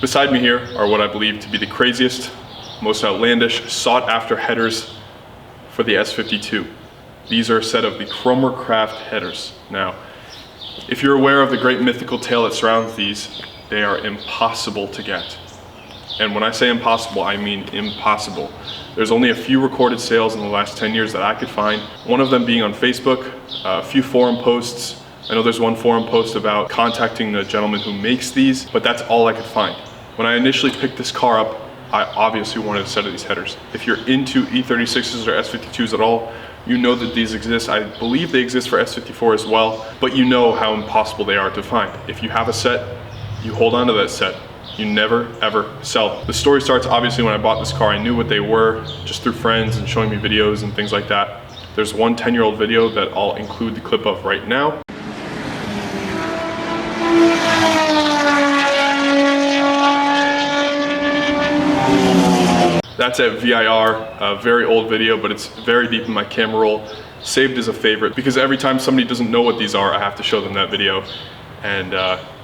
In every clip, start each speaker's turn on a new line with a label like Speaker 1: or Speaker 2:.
Speaker 1: Beside me here are what I believe to be the craziest, most outlandish, sought-after headers for the S52. These are a set of the Kromer Kraft headers. Now, if you're aware of the great mythical tale that surrounds these, they are impossible to get. And when I say impossible, I mean impossible. There's only a few recorded sales in the last 10 years that I could find. One of them being on Facebook, a few forum posts. I know there's one forum post about contacting the gentleman who makes these, but that's all I could find. When I initially picked this car up, I obviously wanted a set of these headers. If you're into E36s or S52s at all, you know that these exist. I believe they exist for S54 as well, but you know how impossible they are to find. If you have a set, you hold on to that set. You never, ever sell them. The story starts obviously when I bought this car. I knew what they were just through friends and showing me videos and things like that. There's one 10-year-old video that I'll include the clip of right now. That's at VIR, a very old video, but it's very deep in my camera roll, saved as a favorite, because every time somebody doesn't know what these are, I have to show them that video, and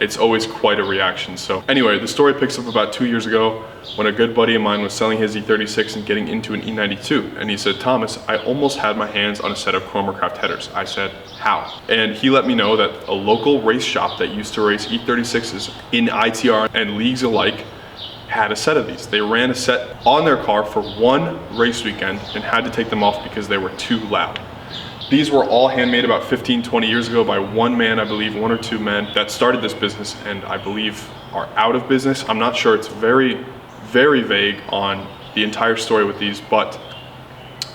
Speaker 1: it's always quite a reaction. So anyway, the story picks up about 2 years ago when a good buddy of mine was selling his E36 and getting into an E92, and he said, "Thomas, I almost had my hands on a set of Kromer Kraft headers." I said, "How?" And he let me know that a local race shop that used to race E36s in ITR and leagues alike had a set of these. They ran a set on their car for one race weekend and had to take them off because they were too loud. These were all handmade about 15, 20 years ago by one man, I believe, one or two men that started this business and I believe are out of business. I'm not sure. It's very, very vague on the entire story with these, but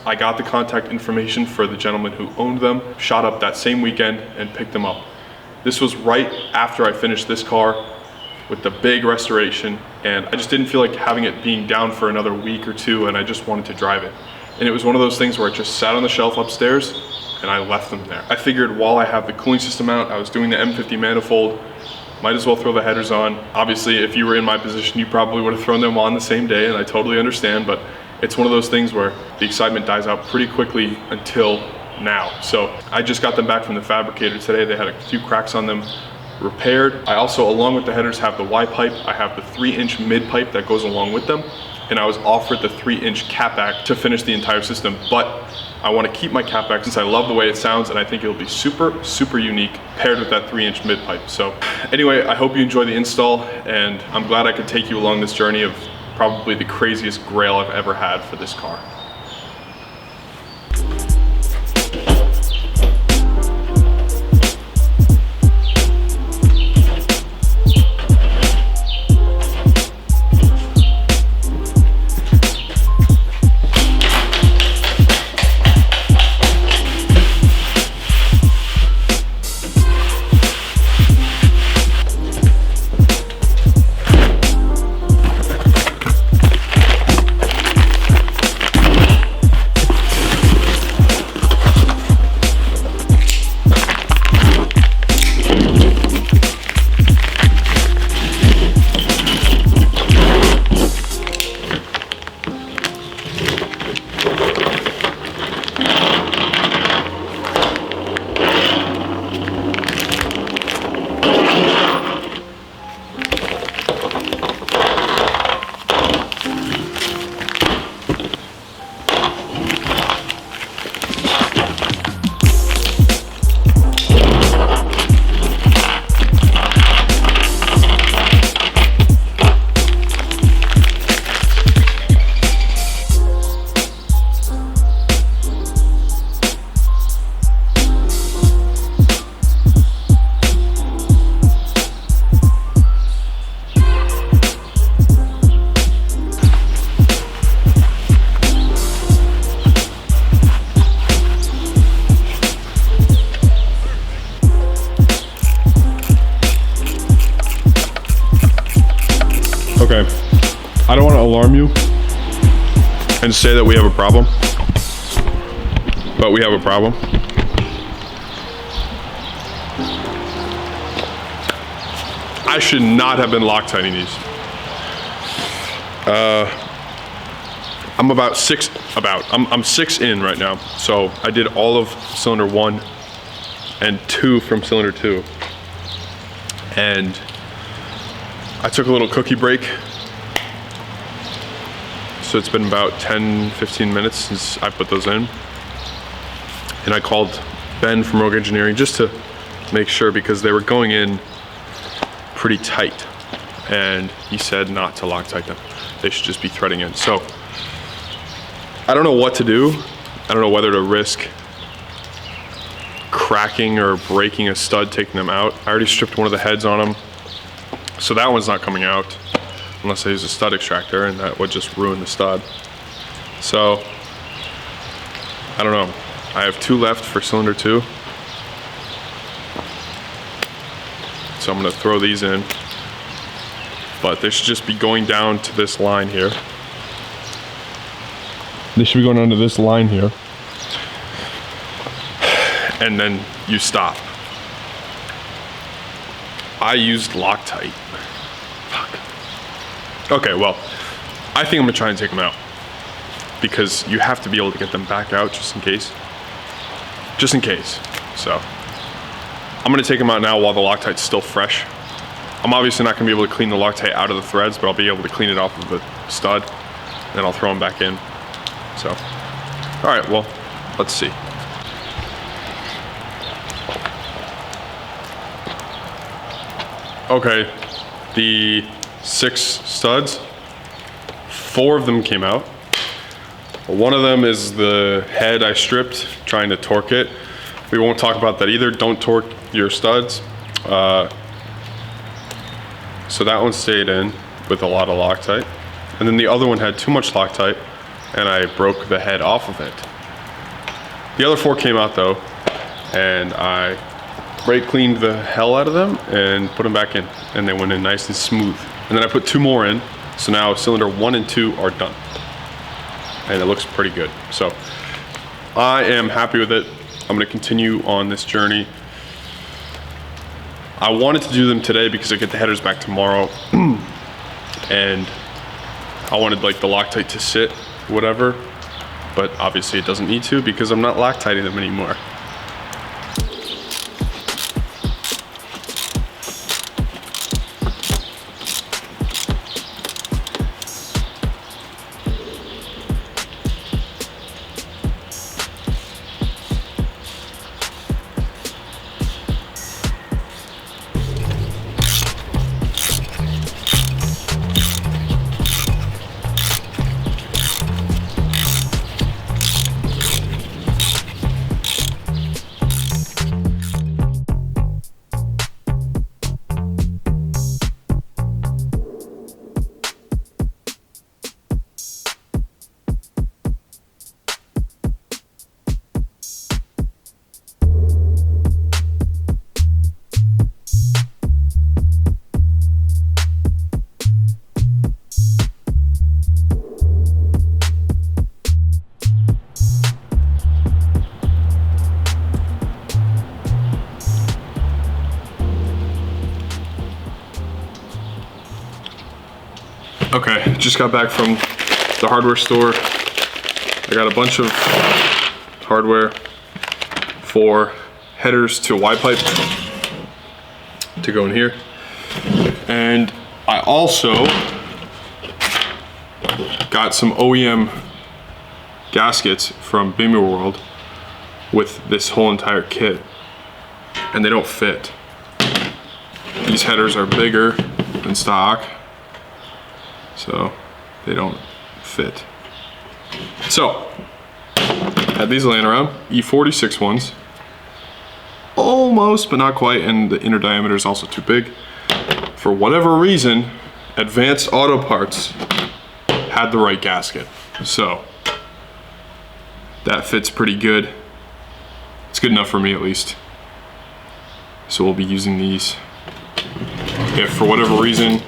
Speaker 1: I got the contact information for the gentleman who owned them, shot up that same weekend and picked them up. This was right after I finished this car with the big restoration, and I just didn't feel like having it being down for another week or two, and I just wanted to drive it. And it was one of those things where it just sat on the shelf upstairs and I left them there. I figured while I have the cooling system out, I was doing the M50 manifold, might as well throw the headers on. Obviously, if you were in my position, you probably would have thrown them on the same day, and I totally understand, but it's one of those things where the excitement dies out pretty quickly until now. So I just got them back from the fabricator today. They had a few cracks on them repaired. I also, along with the headers, have the Y pipe. I have the 3-inch mid pipe that goes along with them, and I was offered the 3-inch catback to finish the entire system, but I want to keep my catback since I love the way it sounds, and I think it'll be super, super unique paired with that 3-inch mid pipe. So anyway, I hope you enjoy the install, and I'm glad I could take you along this journey of probably the craziest grail I've ever had for this car. alarm you and say that we have a problem, but we have a problem. I should not have been Loctiting these. I'm 6 in right now. So I did all of cylinder 1 and 2 from cylinder 2. And I took a little cookie break. So it's been about 10-15 minutes since I put those in. And I called Ben from Rogue Engineering just to make sure, because they were going in pretty tight. And he said not to Loctite them. They should just be threading in. So I don't know what to do. I don't know whether to risk cracking or breaking a stud, taking them out. I already stripped one of the heads on them, so that one's not coming out unless I use a stud extractor, and that would just ruin the stud. So I don't know. I have 2 left for cylinder 2. So I'm gonna throw these in, but they should just be going down to this line here. They should be going onto this line here. And then you stop. I used Loctite. Fuck. Okay, well, I think I'm gonna try and take them out, because you have to be able to get them back out just in case. Just in case. So I'm gonna take them out now while the Loctite's still fresh. I'm obviously not gonna be able to clean the Loctite out of the threads, but I'll be able to clean it off of the stud, and then I'll throw them back in. So, all right, well, let's see. Okay, the 6 studs, 4 of them came out. One of them is the head I stripped, trying to torque it. We won't talk about that either. Don't torque your studs. So that one stayed in with a lot of Loctite. And then the other one had too much Loctite, and I broke the head off of it. The other 4 came out though, and I brake cleaned the hell out of them and put them back in, and they went in nice and smooth. And then I put 2 more in, so now cylinder 1 and 2 are done. And it looks pretty good. So I am happy with it. I'm gonna continue on this journey. I wanted to do them today because I get the headers back tomorrow. And I wanted like the Loctite to sit, whatever, but obviously it doesn't need to because I'm not Loctiting them anymore. Okay, just got back from the hardware store. I got a bunch of hardware for headers to Y pipe to go in here. And I also got some OEM gaskets from Bimmer World with this whole entire kit, and they don't fit. These headers are bigger than stock, so they don't fit. So, had these laying around, E36 ones, almost but not quite, and the inner diameter is also too big. For whatever reason, Advanced Auto Parts had the right gasket, so that fits pretty good. It's good enough for me at least. So we'll be using these. If for whatever reason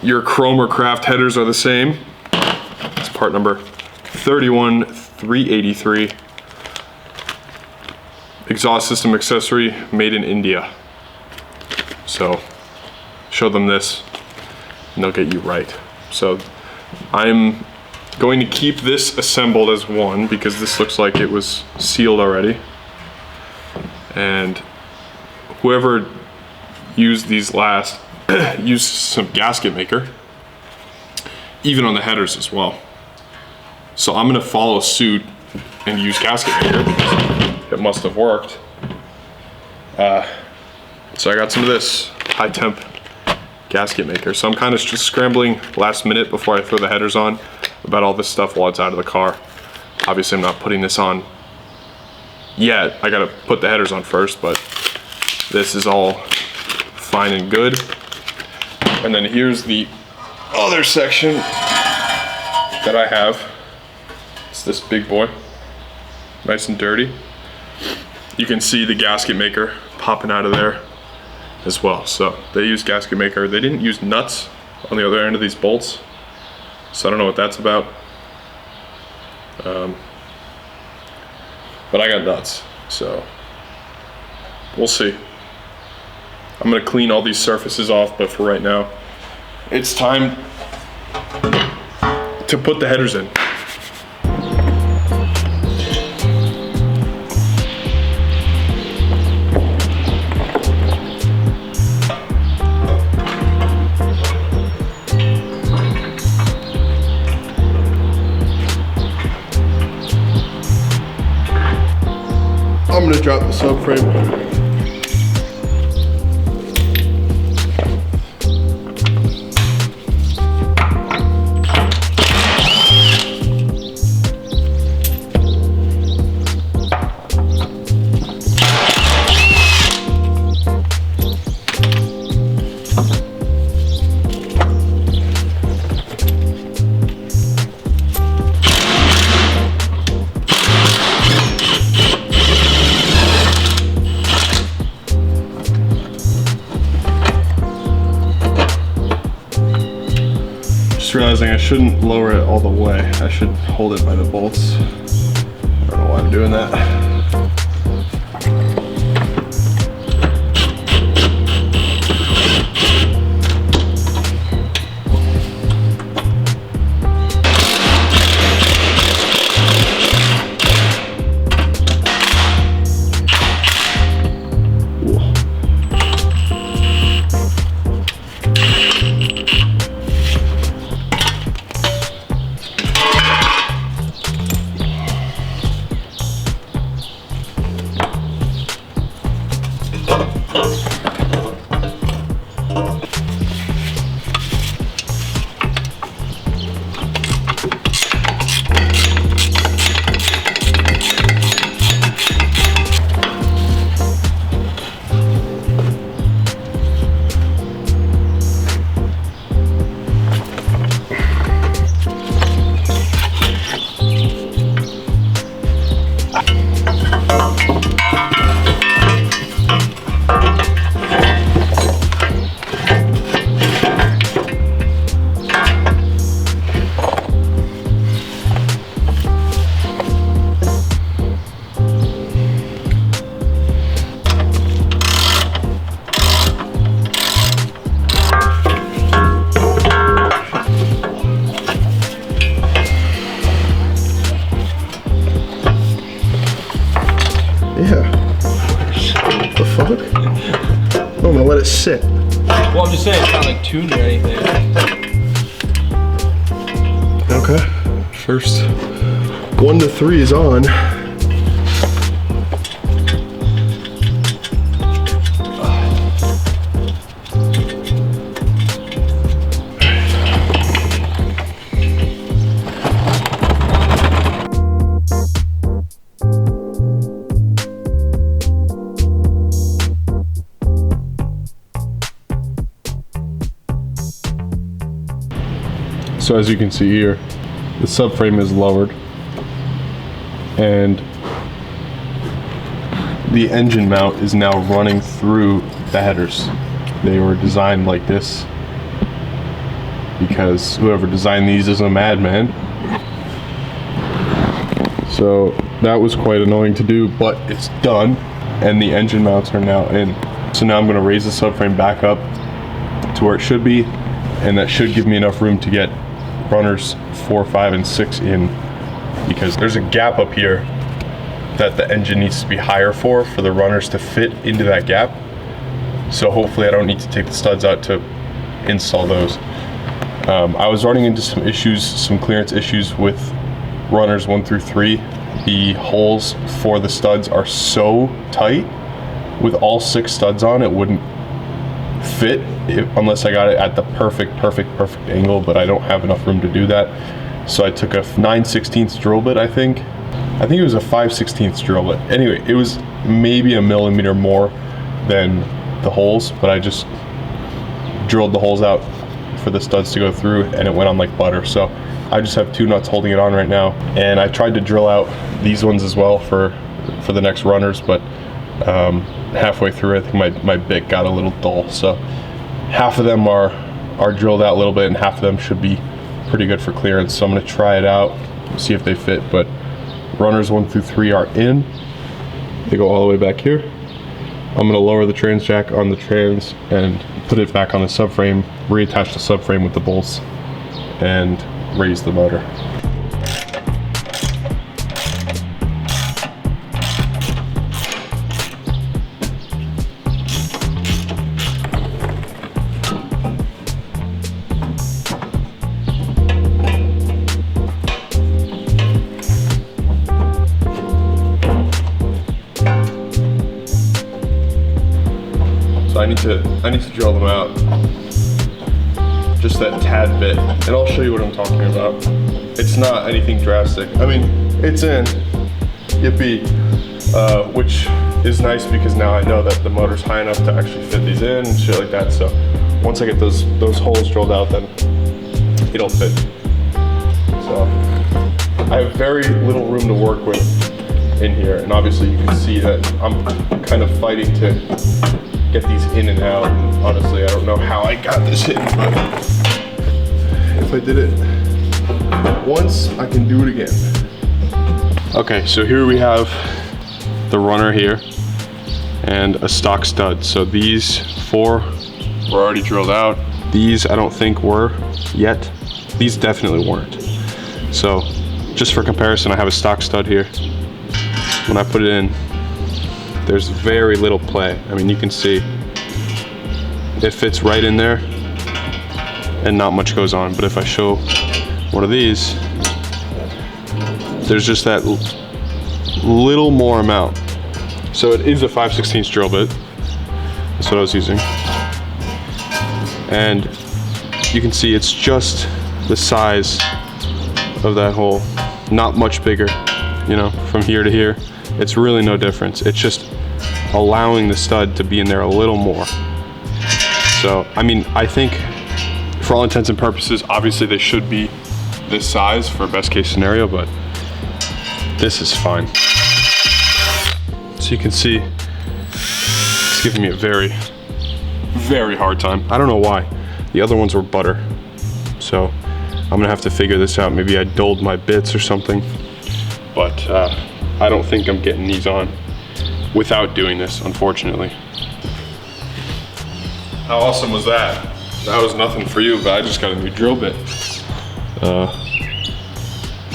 Speaker 1: your Kromer Kraft headers are the same. It's part number 31383. Exhaust system accessory made in India. So show them this and they'll get you right. So I'm going to keep this assembled as one because this looks like it was sealed already. And whoever used these last used some gasket maker, even on the headers as well. So I'm gonna follow suit and use gasket maker because it must have worked. So I got some of this high temp gasket maker. So I'm kind of just scrambling last minute before I throw the headers on about all this stuff while it's out of the car. Obviously I'm not putting this on yet. I gotta put the headers on first, but this is all fine and good. And then here's the other section that I have. It's this big boy, nice and dirty. You can see the gasket maker popping out of there as well. So they used gasket maker. They didn't use nuts on the other end of these bolts. So I don't know what that's about. But I got nuts, so we'll see. I'm gonna clean all these surfaces off, but for right now, it's time to put the headers in. I'm gonna drop the subframe. Just realizing I shouldn't lower it all the way. I should hold it by the bolts. I don't know why I'm doing that. I'm gonna let it sit.
Speaker 2: Well, I'm just saying it's not like tuned or anything.
Speaker 1: Okay. First 1 to 3 is on. So as you can see here, the subframe is lowered and the engine mount is now running through the headers. They were designed like this because whoever designed these is a madman. So that was quite annoying to do, but it's done, and the engine mounts are now in. So now I'm going to raise the subframe back up to where it should be, and that should give me enough room to get runners 4, 5, and 6 in, because there's a gap up here that the engine needs to be higher for the runners to fit into that gap. So hopefully I don't need to take the studs out to install those. I was running into some issues, some clearance issues with runners 1 through 3. The holes for the studs are so tight. With all 6 studs on, it wouldn't fit unless I got it at the perfect angle, but I don't have enough room to do that. So I took a 9/16 drill bit, I think it was a 5/16 drill bit. Anyway, it was maybe a millimeter more than the holes, but I just drilled the holes out for the studs to go through, and it went on like butter. So I just have 2 nuts holding it on right now, and I tried to drill out these ones as well for the next runners, but halfway through I think my bit got a little dull. So half of them are drilled out a little bit, and half of them should be pretty good for clearance. So I'm going to try it out, see if they fit. But runners 1 through 3 are in. They go all the way back here. I'm going to lower the trans jack on the trans and put it back on the subframe, reattach the subframe with the bolts, and raise the motor. I need to drill them out, just that tad bit, and I'll show you what I'm talking about. It's not anything drastic. I mean, it's in, yippee, which is nice because now I know that the motor's high enough to actually fit these in and shit like that. So once I get those holes drilled out, then it'll fit. So I have very little room to work with in here, and obviously you can see that I'm kind of fighting to get these in and out. And honestly, I don't know how I got this in, but if I did it once, I can do it again. Okay, so here we have the runner here and a stock stud. So these 4 were already drilled out. These I don't think were yet. These definitely weren't. So just for comparison, I have a stock stud here. When I put it in, there's very little play. I mean, you can see it fits right in there and not much goes on. But if I show one of these, there's just that little more amount. So it is a 5/16 drill bit. That's what I was using. And you can see it's just the size of that hole, not much bigger, you know, from here to here. It's really no difference. It's just allowing the stud to be in there a little more. So, I mean, I think for all intents and purposes, obviously they should be this size for best case scenario, but this is fine. So you can see it's giving me a very, very hard time. I don't know why. The other ones were butter. So I'm gonna have to figure this out. Maybe I dulled my bits or something, but I don't think I'm getting these on without doing this, unfortunately. How awesome was that? That was nothing for you, but I just got a new drill bit.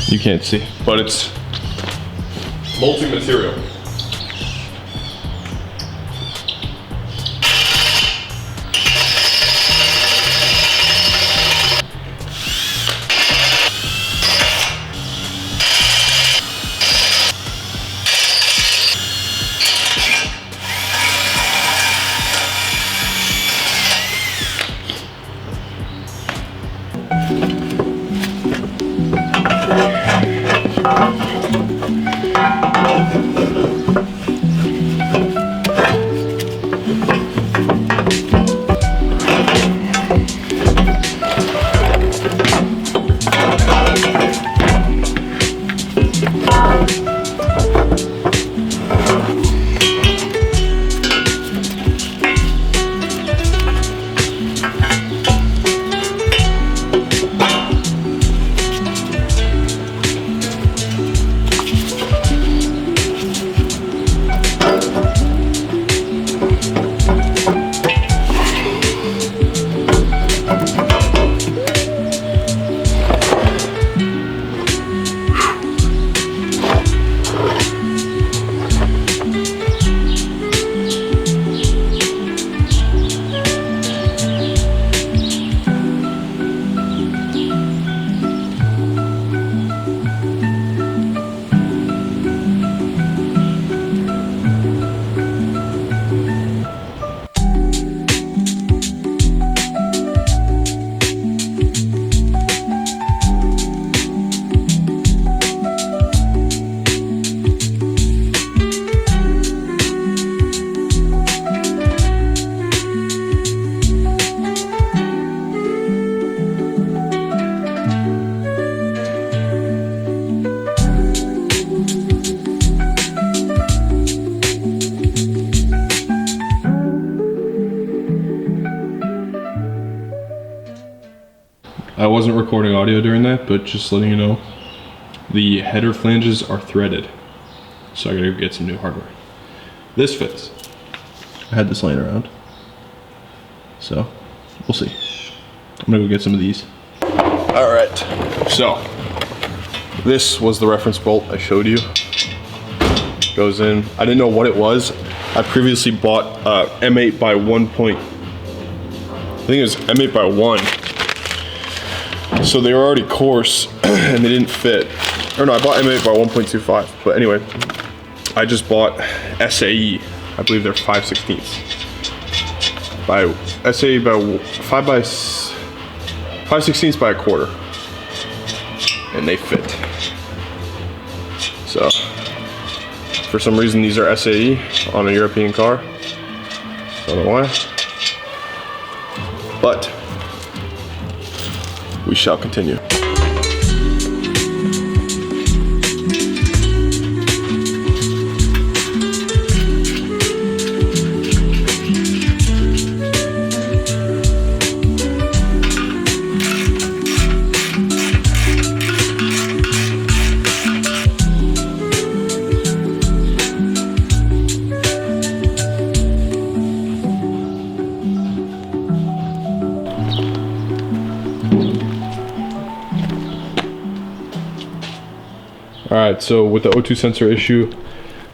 Speaker 1: You can't see, but it's multi-material. wasn't recording audio during that, but just letting you know, the header flanges are threaded. So I gotta go get some new hardware. This fits. I had this laying around. So, we'll see. I'm gonna go get some of these. All right, so this was the reference bolt I showed you. Goes in. I didn't know what it was. I previously bought M8 by 1 point. I think it was M8 by 1. So they were already coarse and they didn't fit. Or no, I bought M8 by 1.25. But anyway, I just bought SAE. I believe they're 5/16. By SAE by 5/16 by a quarter. And they fit. So for some reason these are SAE on a European car. Don't know why. But we shall continue. All right, so with the O2 sensor issue,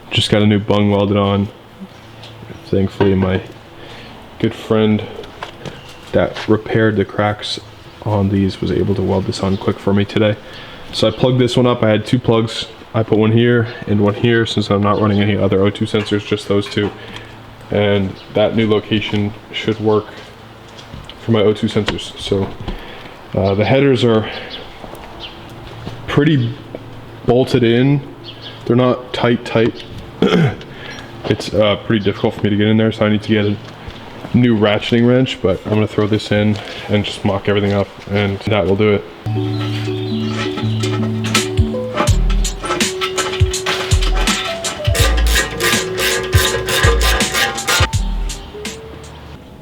Speaker 1: just got a new bung welded on. Thankfully, my good friend that repaired the cracks on these was able to weld this on quick for me today. So I plugged this one up. I had 2 plugs. I put one here and one here since I'm not running any other O2 sensors, just those 2. And that new location should work for my O2 sensors. So the headers are pretty bolted in. They're not tight. It's pretty difficult for me to get in there, so I need to get a new ratcheting wrench, but I'm gonna throw this in and just mock everything up, and that will do it.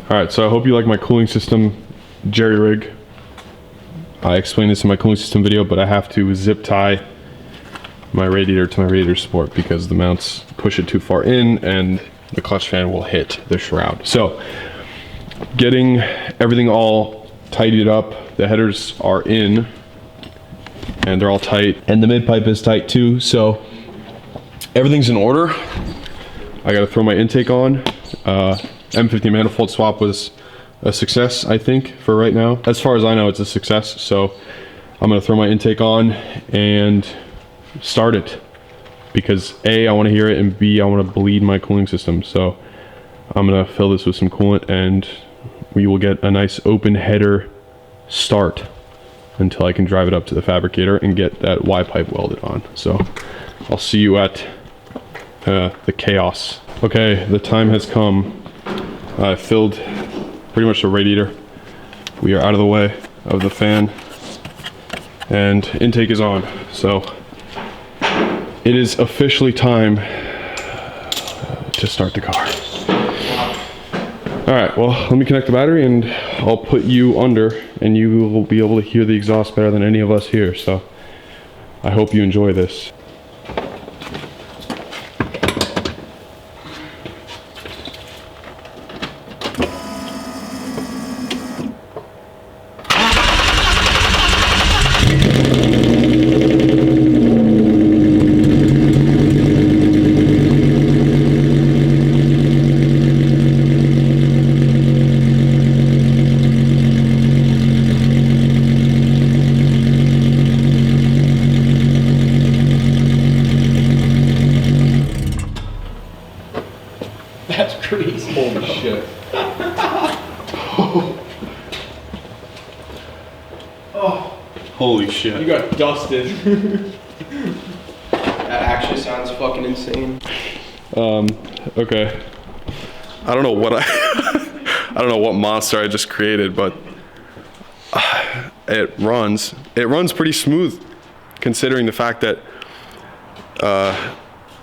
Speaker 1: All right, so I hope you like my cooling system jerry rig. I explained this in my cooling system video, but I have to zip tie my radiator to my radiator support because the mounts push it too far in and the clutch fan will hit the shroud. So getting everything all tidied up, the headers are in and they're all tight and the mid pipe is tight too, so everything's in order. I gotta throw my intake on. M50 manifold swap was a success, I think, for right now. As far as I know, it's a success, so I'm gonna throw my intake on and start it because A, I want to hear it, and B, I want to bleed my cooling system. So I'm gonna fill this with some coolant and we will get a nice open header start until I can drive it up to the fabricator and get that Y pipe welded on. So I'll see you at the chaos. Okay, the time has come. I filled pretty much the radiator. We are out of the way of the fan and intake is on. So it is officially time to start the car. All right, well, let me connect the battery and I'll put you under and you will be able to hear the exhaust better than any of us here. So I hope you enjoy this.
Speaker 2: That's crazy. Holy shit. Oh.
Speaker 1: Holy shit.
Speaker 2: You got dusted.
Speaker 3: That actually sounds fucking insane.
Speaker 1: Okay. I don't know what I don't know what monster I just created, but it runs pretty smooth considering the fact that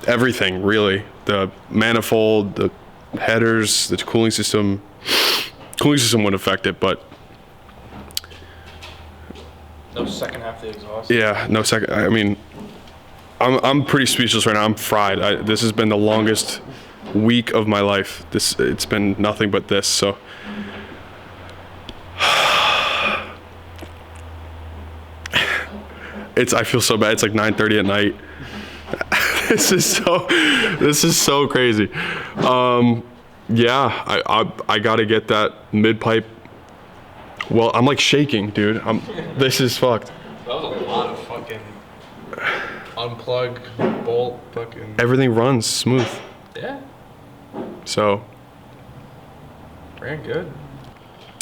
Speaker 1: everything really, the manifold, the headers, the cooling system wouldn't affect it, but
Speaker 3: No second half of the exhaust.
Speaker 1: Yeah, no second. I mean, I'm pretty speechless right now. I'm fried. This has been the longest week of my life. It's been nothing but this. So I feel so bad. It's like 9:30 at night. This is so crazy. Yeah, I gotta get that mid pipe. Well, I'm like shaking, dude. This is fucked.
Speaker 4: That was a lot of fucking unplug, bolt, fucking.
Speaker 1: Everything runs smooth.
Speaker 4: Yeah,
Speaker 1: So
Speaker 4: ran good.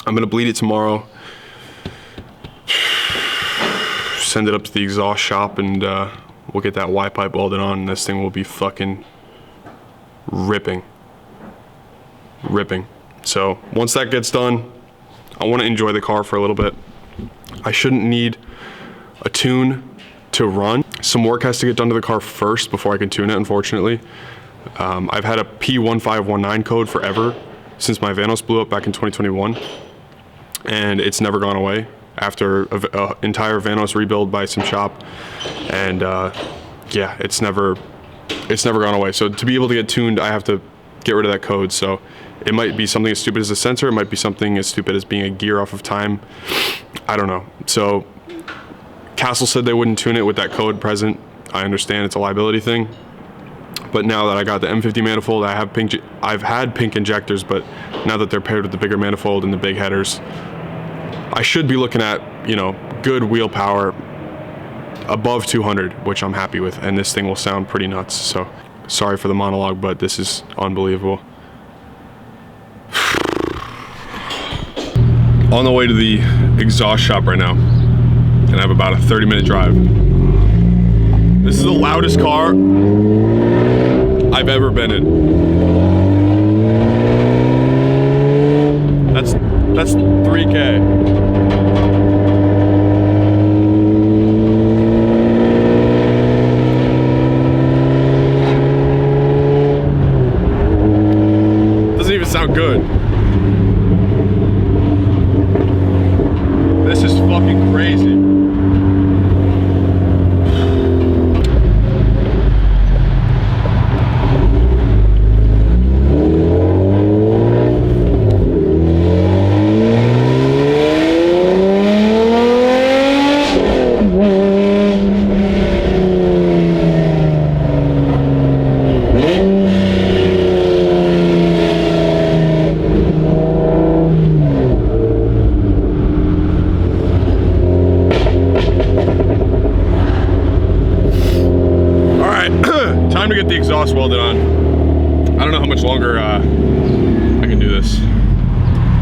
Speaker 1: I'm gonna bleed it tomorrow. Send it up to the exhaust shop and we'll get that Y pipe welded on and this thing will be fucking ripping. So once that gets done, I want to enjoy the car for a little bit. I shouldn't need a tune to run. Some work has to get done to the car first before I can tune it, unfortunately. I've had a P1519 code forever since my Vanos blew up back in 2021 and it's never gone away after an entire Vanos rebuild by some shop, and yeah, it's never gone away. So to be able to get tuned, I have to get rid of that code. So it might be something as stupid as a sensor, it might be something as stupid as being a gear off of time, I don't know. So Castle said they wouldn't tune it with that code present. I understand it's a liability thing, but now that I got the M50 manifold, I've had pink injectors, but now that they're paired with the bigger manifold and the big headers, I should be looking at, you know, good wheel power above 200, which I'm happy with, and this thing will sound pretty nuts. So sorry for the monologue, but this is unbelievable. On the way to the exhaust shop right now, and I have about a 30-minute drive. This is the loudest car I've ever been in. That's 3K. Doesn't even sound good. This is fucking crazy. Time to get the exhaust welded on. I don't know how much longer I can do this.